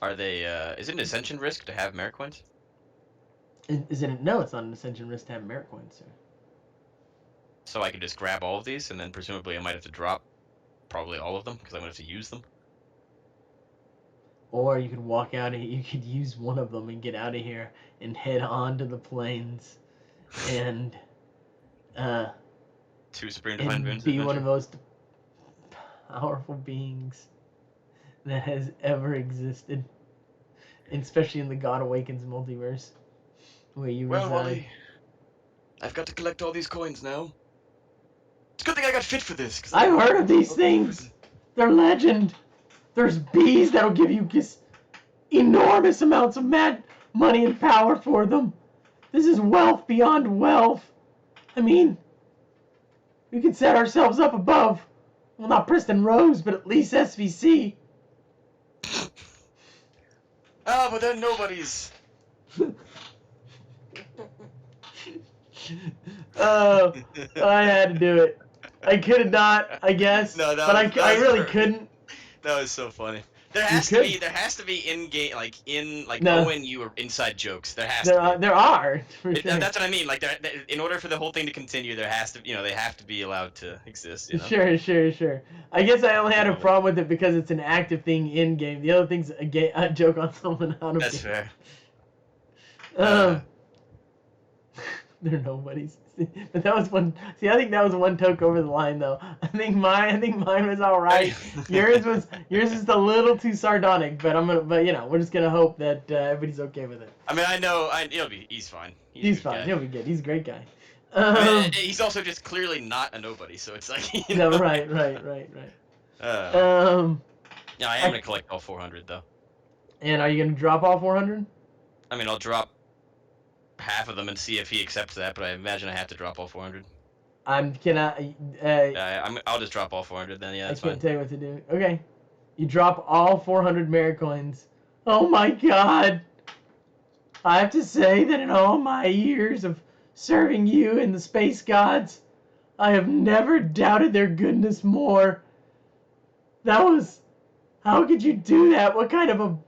[SPEAKER 2] Are they, is it an ascension risk to have merit coins?
[SPEAKER 1] Is it? No, it's not an ascension risk to have merit coins, sir.
[SPEAKER 2] So I could just grab all of these, and then presumably I might have to drop probably all of them, because I'm going to have to use them.
[SPEAKER 1] Or you could walk out of here, you could use one of them and get out of here and head on to the plains and
[SPEAKER 2] Two Supreme Divine Boons.
[SPEAKER 1] be one of the most powerful beings that has ever existed. And especially in the God Awakens multiverse, where you
[SPEAKER 3] Well,
[SPEAKER 1] reside.
[SPEAKER 3] Wally, I've got to collect all these coins now. It's a good thing I got fit for this.
[SPEAKER 1] I've heard of these things. They're legend. There's bees that'll give you just enormous amounts of mad money and power for them. This is wealth beyond wealth. I mean, we can set ourselves up above. Well, not Preston Rose, but at least SVC.
[SPEAKER 3] Ah, but they're nobodies.
[SPEAKER 1] Oh, I had to do it. I could have not, I guess,
[SPEAKER 2] No,
[SPEAKER 1] but I really couldn't.
[SPEAKER 2] That was so funny. There
[SPEAKER 1] You
[SPEAKER 2] has
[SPEAKER 1] could.
[SPEAKER 2] to be in-game,
[SPEAKER 1] No.
[SPEAKER 2] ONU or inside jokes. There has to be.
[SPEAKER 1] There are, for sure.
[SPEAKER 2] That's what I mean. Like, in order for the whole thing to continue, there has to, they have to be allowed to exist.
[SPEAKER 1] Sure. I guess I only had a problem with it because it's an active thing in game. The other thing's a joke on someone out of
[SPEAKER 2] That's
[SPEAKER 1] game.
[SPEAKER 2] fair.
[SPEAKER 1] They're nobodies. But that was one. See, I think that was one toke over the line, though. I think mine was all right. yours is a little too sardonic. But we're just gonna hope that everybody's okay with it.
[SPEAKER 2] I mean, he's fine.
[SPEAKER 1] He's fine. He'll be good. He's a great guy.
[SPEAKER 2] I mean, he's also just clearly not a nobody, so it's like.
[SPEAKER 1] No, right.
[SPEAKER 2] Yeah, I am gonna collect all 400 though.
[SPEAKER 1] And are you gonna drop all 400?
[SPEAKER 2] I mean, I'll drop half of them and see if he accepts that, but I imagine I have to drop all 400.
[SPEAKER 1] I'll
[SPEAKER 2] just drop all 400 then. Yeah, that's
[SPEAKER 1] I can't
[SPEAKER 2] fine.
[SPEAKER 1] tell you what to do. Okay, you drop all 400 merit coins. Oh my god! I have to say that in all my years of serving you and the Space Gods, I have never doubted their goodness more. That was... How could you do that? What kind of a...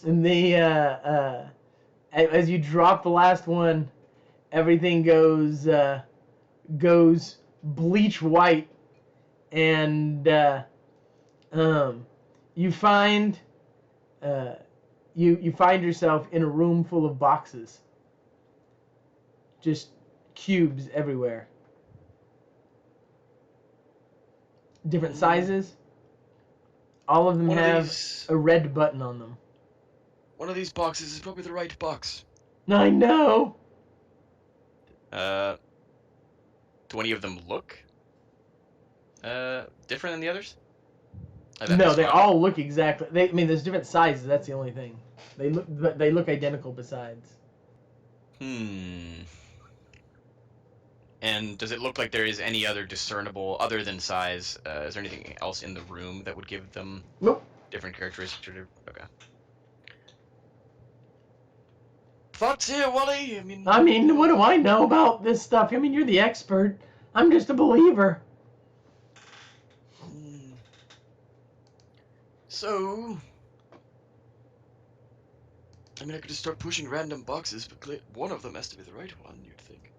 [SPEAKER 1] And as you drop the last one, everything goes bleach white, and you find yourself in a room full of boxes, just cubes everywhere, different sizes. All of them have a red button on them.
[SPEAKER 3] One of these boxes is probably the right box.
[SPEAKER 1] I know.
[SPEAKER 2] Do any of them look different than the others?
[SPEAKER 1] No, they all look exactly. There's different sizes. That's the only thing. They look identical besides.
[SPEAKER 2] And does it look like there is any other discernible, other than size, is there anything else in the room that would give them
[SPEAKER 1] Nope.
[SPEAKER 2] different characteristics? Okay.
[SPEAKER 3] Thoughts here, Wally?
[SPEAKER 1] I mean, what do I know about this stuff? I mean, you're the expert. I'm just a believer.
[SPEAKER 3] So, I mean, I could just start pushing random boxes, but one of them has to be the right one, you'd think.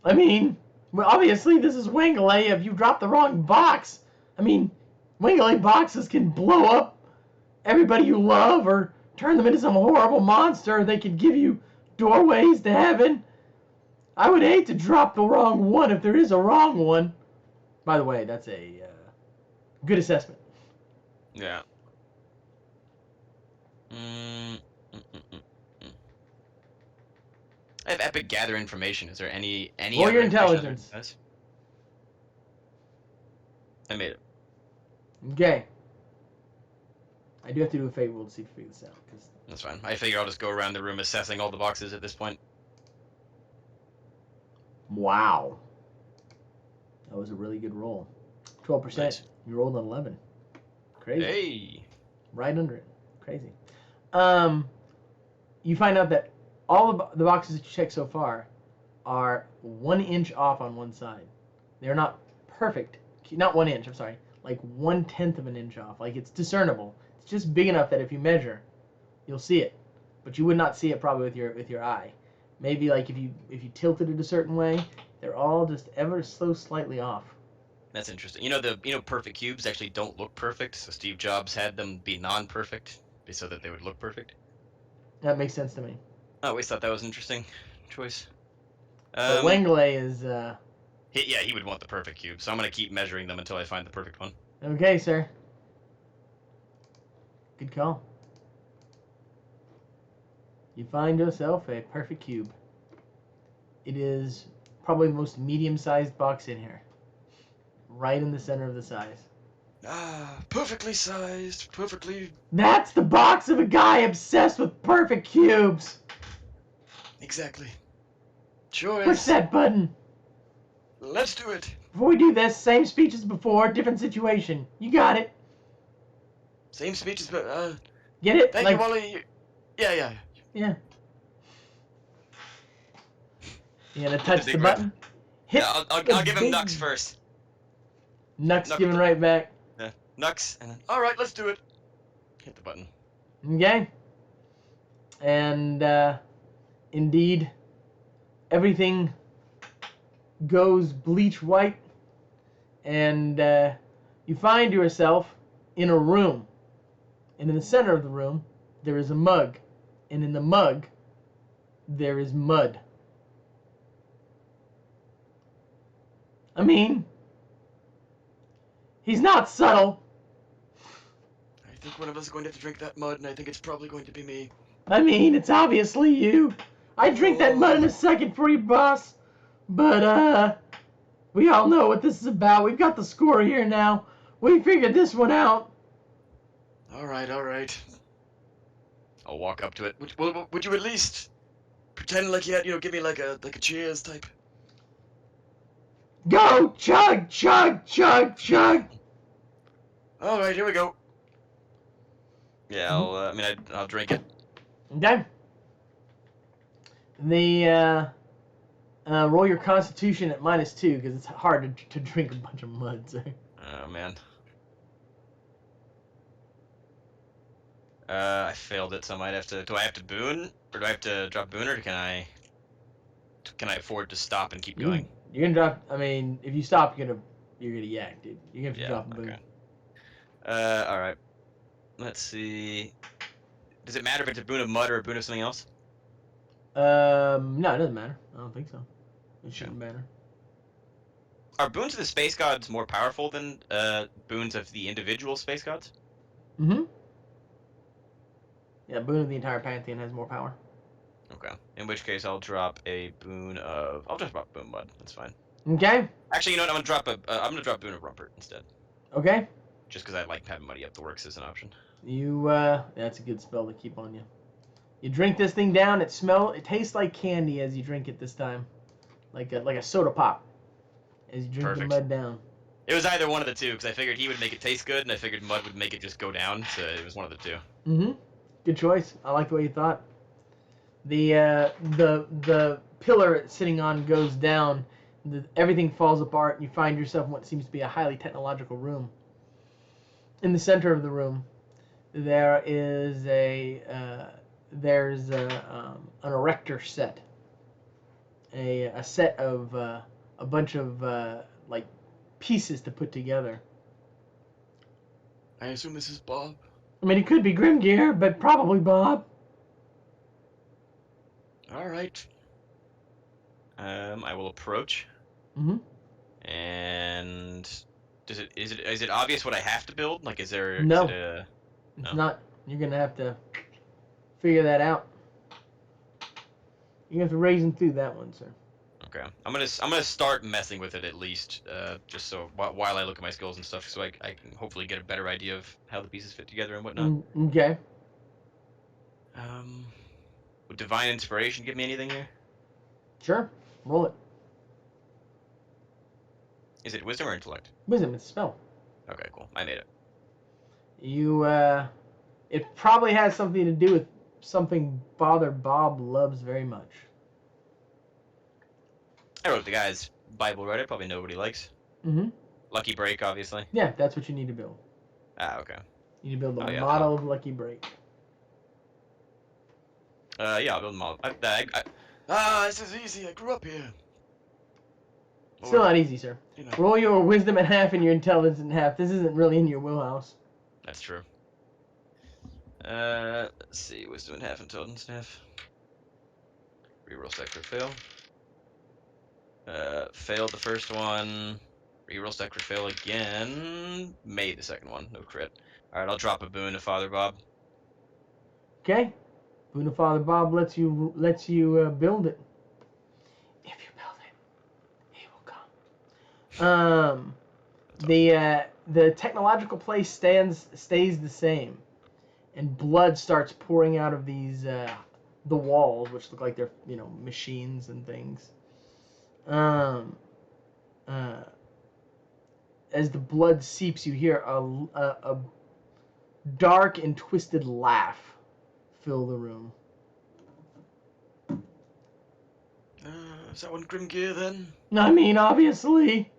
[SPEAKER 1] I mean, well, obviously this is Wangalay. If you drop the wrong box, I mean, Wangalay boxes can blow up everybody you love or turn them into some horrible monster. They can give you doorways to heaven. I would hate to drop the wrong one if there is a wrong one. By the way, that's a good assessment.
[SPEAKER 2] Yeah. I have Epic gather information. Is there any
[SPEAKER 1] Roll
[SPEAKER 2] other
[SPEAKER 1] your
[SPEAKER 2] information
[SPEAKER 1] intelligence.
[SPEAKER 2] other than this? I made it.
[SPEAKER 1] Okay. I do have to do a fate roll to see if we figure this out.
[SPEAKER 2] That's fine. I figure I'll just go around the room assessing all the boxes at this point.
[SPEAKER 1] Wow. That was a really good roll. 12%.
[SPEAKER 2] Nice.
[SPEAKER 1] You rolled an 11. Crazy.
[SPEAKER 2] Hey.
[SPEAKER 1] Right under it. Crazy. You find out that all the boxes that you checked so far are 1 inch off on one side. They're not perfect. Not 1 inch, I'm sorry. Like 1/10 of an inch off. Like it's discernible. It's just big enough that if you measure, you'll see it. But you would not see it probably with your eye. Maybe like if you tilted it a certain way, they're all just ever so slightly off.
[SPEAKER 2] That's interesting. You know perfect cubes actually don't look perfect, so Steve Jobs had them be non-perfect so that they would look perfect.
[SPEAKER 1] That makes sense to me.
[SPEAKER 2] I always thought that was an interesting choice.
[SPEAKER 1] But Wangalay is
[SPEAKER 2] he would want the perfect cube, so I'm gonna keep measuring them until I find the perfect one.
[SPEAKER 1] okay, sir. Good call. You find yourself a perfect cube. It is probably the most medium-sized box in here. Right in the center of the size.
[SPEAKER 3] Perfectly sized, perfectly...
[SPEAKER 1] That's the box of a guy obsessed with perfect cubes!
[SPEAKER 3] Exactly. Sure
[SPEAKER 1] Push
[SPEAKER 3] is.
[SPEAKER 1] that button!
[SPEAKER 3] Let's do it.
[SPEAKER 1] Before we do this, same speech as before, different situation. You got it.
[SPEAKER 3] Same speeches, but,
[SPEAKER 1] Get it?
[SPEAKER 3] Thank you, Wally. Yeah.
[SPEAKER 1] Yeah. You gotta touch the button. Hit
[SPEAKER 2] Yeah, I'll give him Nux first.
[SPEAKER 1] Nux
[SPEAKER 2] Nux
[SPEAKER 1] giving
[SPEAKER 2] the-
[SPEAKER 1] right back.
[SPEAKER 2] Yeah, Nux, and then
[SPEAKER 3] Alright, let's do it.
[SPEAKER 2] hit the button.
[SPEAKER 1] Okay. And indeed, everything goes bleach white, and you find yourself in a room. And in the center of the room, there is a mug. And in the mug, there is mud. I mean, he's not subtle.
[SPEAKER 3] I think one of us is going to have to drink that mud, and I think it's probably going to be me.
[SPEAKER 1] I mean, it's obviously you. I'd drink that mud in a second for you, boss. But, we all know what this is about. We've got the score here now. We figured this one out.
[SPEAKER 3] Alright.
[SPEAKER 2] I'll walk up to it.
[SPEAKER 3] Would you at least pretend like you had, give me like a cheers type?
[SPEAKER 1] Go! Chug, chug, chug, chug!
[SPEAKER 3] Alright, here we go.
[SPEAKER 2] Yeah, I'll drink it.
[SPEAKER 1] Okay. Roll your constitution at -2, because it's hard to drink a bunch of mud, so.
[SPEAKER 2] Oh, man. I failed it, so I might have to... Do I have to boon? Or do I have to drop boon, or can I afford to stop and keep going?
[SPEAKER 1] You're gonna drop... I mean, if you stop, you're gonna yak, dude. You're gonna have to drop a boon.
[SPEAKER 2] Okay. Alright. Let's see... Does it matter if it's a boon of mud or a boon of something else?
[SPEAKER 1] No, it doesn't matter. I don't think so. It shouldn't matter.
[SPEAKER 2] Are boons of the space gods more powerful than boons of the individual space gods?
[SPEAKER 1] Mm-hmm. Yeah, boon of the entire pantheon has more power.
[SPEAKER 2] Okay. In which case, I'll drop a boon of... I'll just drop boon mud. That's fine.
[SPEAKER 1] Okay.
[SPEAKER 2] Actually, you know what? I'm gonna drop boon of Rumpert instead.
[SPEAKER 1] Okay.
[SPEAKER 2] Just because I like having money up the works as an option.
[SPEAKER 1] You, that's a good spell to keep on you. You drink this thing down. It tastes like candy as you drink it this time, like a soda pop, as you drink the
[SPEAKER 2] Perfect.
[SPEAKER 1] mud down.
[SPEAKER 2] It was either one of the two, because I figured he would make it taste good, and I figured Mud would make it just go down, so it was one of the two.
[SPEAKER 1] Mm-hmm. Good choice. I like the way you thought. The pillar it's sitting on goes down. Everything falls apart, and you find yourself in what seems to be a highly technological room. In the center of the room, there is an erector set. A set of a bunch of like pieces to put together.
[SPEAKER 3] I assume this is Bob.
[SPEAKER 1] I mean, it could be Grimgear, but probably Bob.
[SPEAKER 3] All right.
[SPEAKER 2] I will approach.
[SPEAKER 1] Mm-hmm.
[SPEAKER 2] And is it obvious what I have to build? Like, is there?
[SPEAKER 1] No.
[SPEAKER 2] Is it
[SPEAKER 1] It's
[SPEAKER 2] No.
[SPEAKER 1] not. You're gonna have to figure that out. You have to reason through that one, sir.
[SPEAKER 2] Okay. I'm gonna start messing with it at least, just so while I look at my skills and stuff, so I can hopefully get a better idea of how the pieces fit together and whatnot.
[SPEAKER 1] Okay.
[SPEAKER 2] Would divine inspiration give me anything here?
[SPEAKER 1] Sure. Roll it.
[SPEAKER 2] Is it wisdom or intellect?
[SPEAKER 1] Wisdom. It's a spell.
[SPEAKER 2] Okay, cool. I made it.
[SPEAKER 1] You. It probably has something to do with something Father Bob loves very much.
[SPEAKER 2] I wrote the guy's Bible, right? I probably know what he likes.
[SPEAKER 1] Mm-hmm.
[SPEAKER 2] Lucky break, obviously.
[SPEAKER 1] Yeah, that's what you need to build.
[SPEAKER 2] Ah, okay.
[SPEAKER 1] You need to build
[SPEAKER 2] Oh,
[SPEAKER 1] a
[SPEAKER 2] yeah,
[SPEAKER 1] model of Lucky Break.
[SPEAKER 2] Yeah, I'll build them all.
[SPEAKER 3] This is easy. I grew up here.
[SPEAKER 1] Still not easy, sir.
[SPEAKER 3] You know.
[SPEAKER 1] Roll your wisdom at half and your intelligence at half. This isn't really in your wheelhouse.
[SPEAKER 2] That's true. Let's see. Wisdom and half, intelligence and half. Reroll sector fail. Failed the first one. Reroll sector fail again. Made the second one. No crit. Alright, I'll drop a boon to Father Bob.
[SPEAKER 1] Okay. Boon of Father Bob lets you build it. If you build it, he will come. The technological place stays the same, and blood starts pouring out of these the walls, which look like they're machines and things. As the blood seeps, you hear a dark and twisted laugh fill the room.
[SPEAKER 3] Is that one Grimgear then?
[SPEAKER 1] I mean, obviously.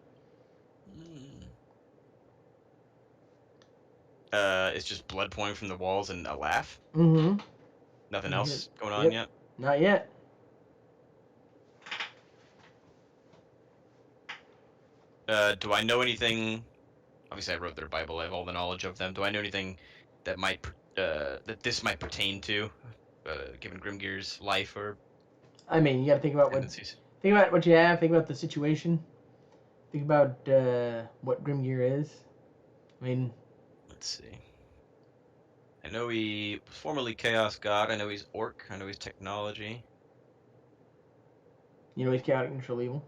[SPEAKER 2] It's just blood pouring from the walls and a laugh.
[SPEAKER 1] Mm-hmm.
[SPEAKER 2] Nothing else going on
[SPEAKER 1] Yep.
[SPEAKER 2] yet?
[SPEAKER 1] Not yet.
[SPEAKER 2] Do I know anything? Obviously, I wrote their Bible. I have all the knowledge of them. Do I know anything that that this might pertain to, given Grimgear's life or
[SPEAKER 1] I mean, you got to think about
[SPEAKER 2] tendencies?
[SPEAKER 1] Think about what you have. Think about the situation. Think about what Grimgear is. I mean,
[SPEAKER 2] Let's see. I know he was formerly Chaos God. I know he's Orc. I know he's technology.
[SPEAKER 1] you know he's chaotic neutral evil.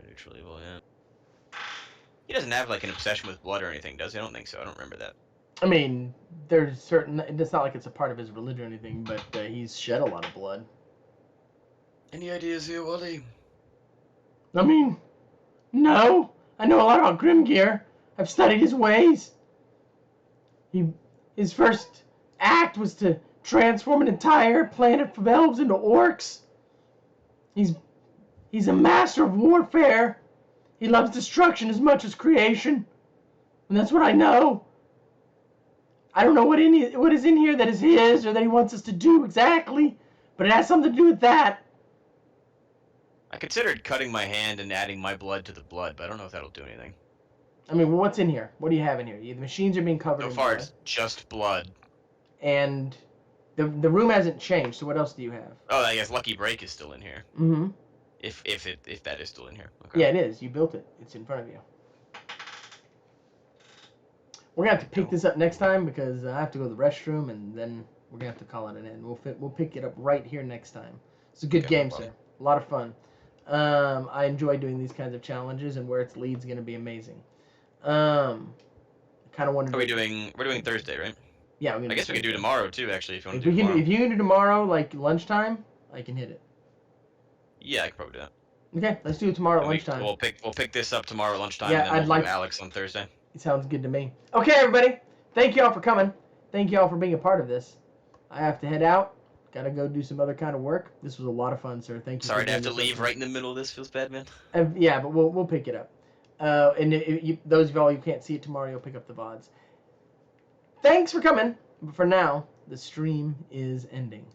[SPEAKER 2] Neutral evil, yeah. He doesn't have like an obsession with blood or anything, does he? I don't think so. I don't remember that.
[SPEAKER 1] I mean, there's certain. It's not like it's a part of his religion or anything, but he's shed a lot of blood.
[SPEAKER 3] Any ideas here, Wally?
[SPEAKER 1] I mean, no. I know a lot about Grimgear. I've studied his ways. His first act was to transform an entire planet of elves into orcs. He's a master of warfare. He loves destruction as much as creation. And that's what I know. I don't know what is in here that is his or that he wants us to do exactly, but it has something to do with that.
[SPEAKER 2] I considered cutting my hand and adding my blood to the blood, but I don't know if that'll do anything.
[SPEAKER 1] I mean, what's in here? What do you have in here? The machines are being covered
[SPEAKER 2] So
[SPEAKER 1] in
[SPEAKER 2] far,
[SPEAKER 1] blood.
[SPEAKER 2] it's just blood.
[SPEAKER 1] And the room hasn't changed, so what else do you have?
[SPEAKER 2] Oh, I guess Lucky Break is still in here.
[SPEAKER 1] Mm-hmm.
[SPEAKER 2] If that is still in here. Okay.
[SPEAKER 1] Yeah, it is. You built it. It's in front of you. We're gonna have to pick this up next time because I have to go to the restroom, and then we're gonna have to call it an end. We'll pick it up right here next time. It's a good
[SPEAKER 2] Okay, no
[SPEAKER 1] game,
[SPEAKER 2] problem.
[SPEAKER 1] sir. A lot of fun. I enjoy doing these kinds of challenges, and where it leads is gonna be amazing. Kind of wondered.
[SPEAKER 2] We're doing Thursday, right?
[SPEAKER 1] Yeah,
[SPEAKER 2] I guess we could do tomorrow too, actually, if you want to do tomorrow.
[SPEAKER 1] If you can do tomorrow, like lunchtime, I can hit it.
[SPEAKER 2] Yeah, I could probably do that.
[SPEAKER 1] Okay, let's do it tomorrow at
[SPEAKER 2] And
[SPEAKER 1] lunchtime.
[SPEAKER 2] We'll pick this up tomorrow at lunchtime,
[SPEAKER 1] Yeah,
[SPEAKER 2] and then
[SPEAKER 1] I'd
[SPEAKER 2] we'll
[SPEAKER 1] like
[SPEAKER 2] do Alex on Thursday.
[SPEAKER 1] It sounds good to me. Okay, everybody. Thank you all for coming. Thank you all for being a part of this. I have to head out. Gotta go do some other kind of work. This was a lot of fun, sir. Thank you.
[SPEAKER 2] Sorry to have to leave right in the middle of this. Feels bad, man.
[SPEAKER 1] Yeah, but we'll pick it up. And those of y'all who can't see it tomorrow, you'll pick up the VODs. Thanks for coming. But for now, the stream is ending.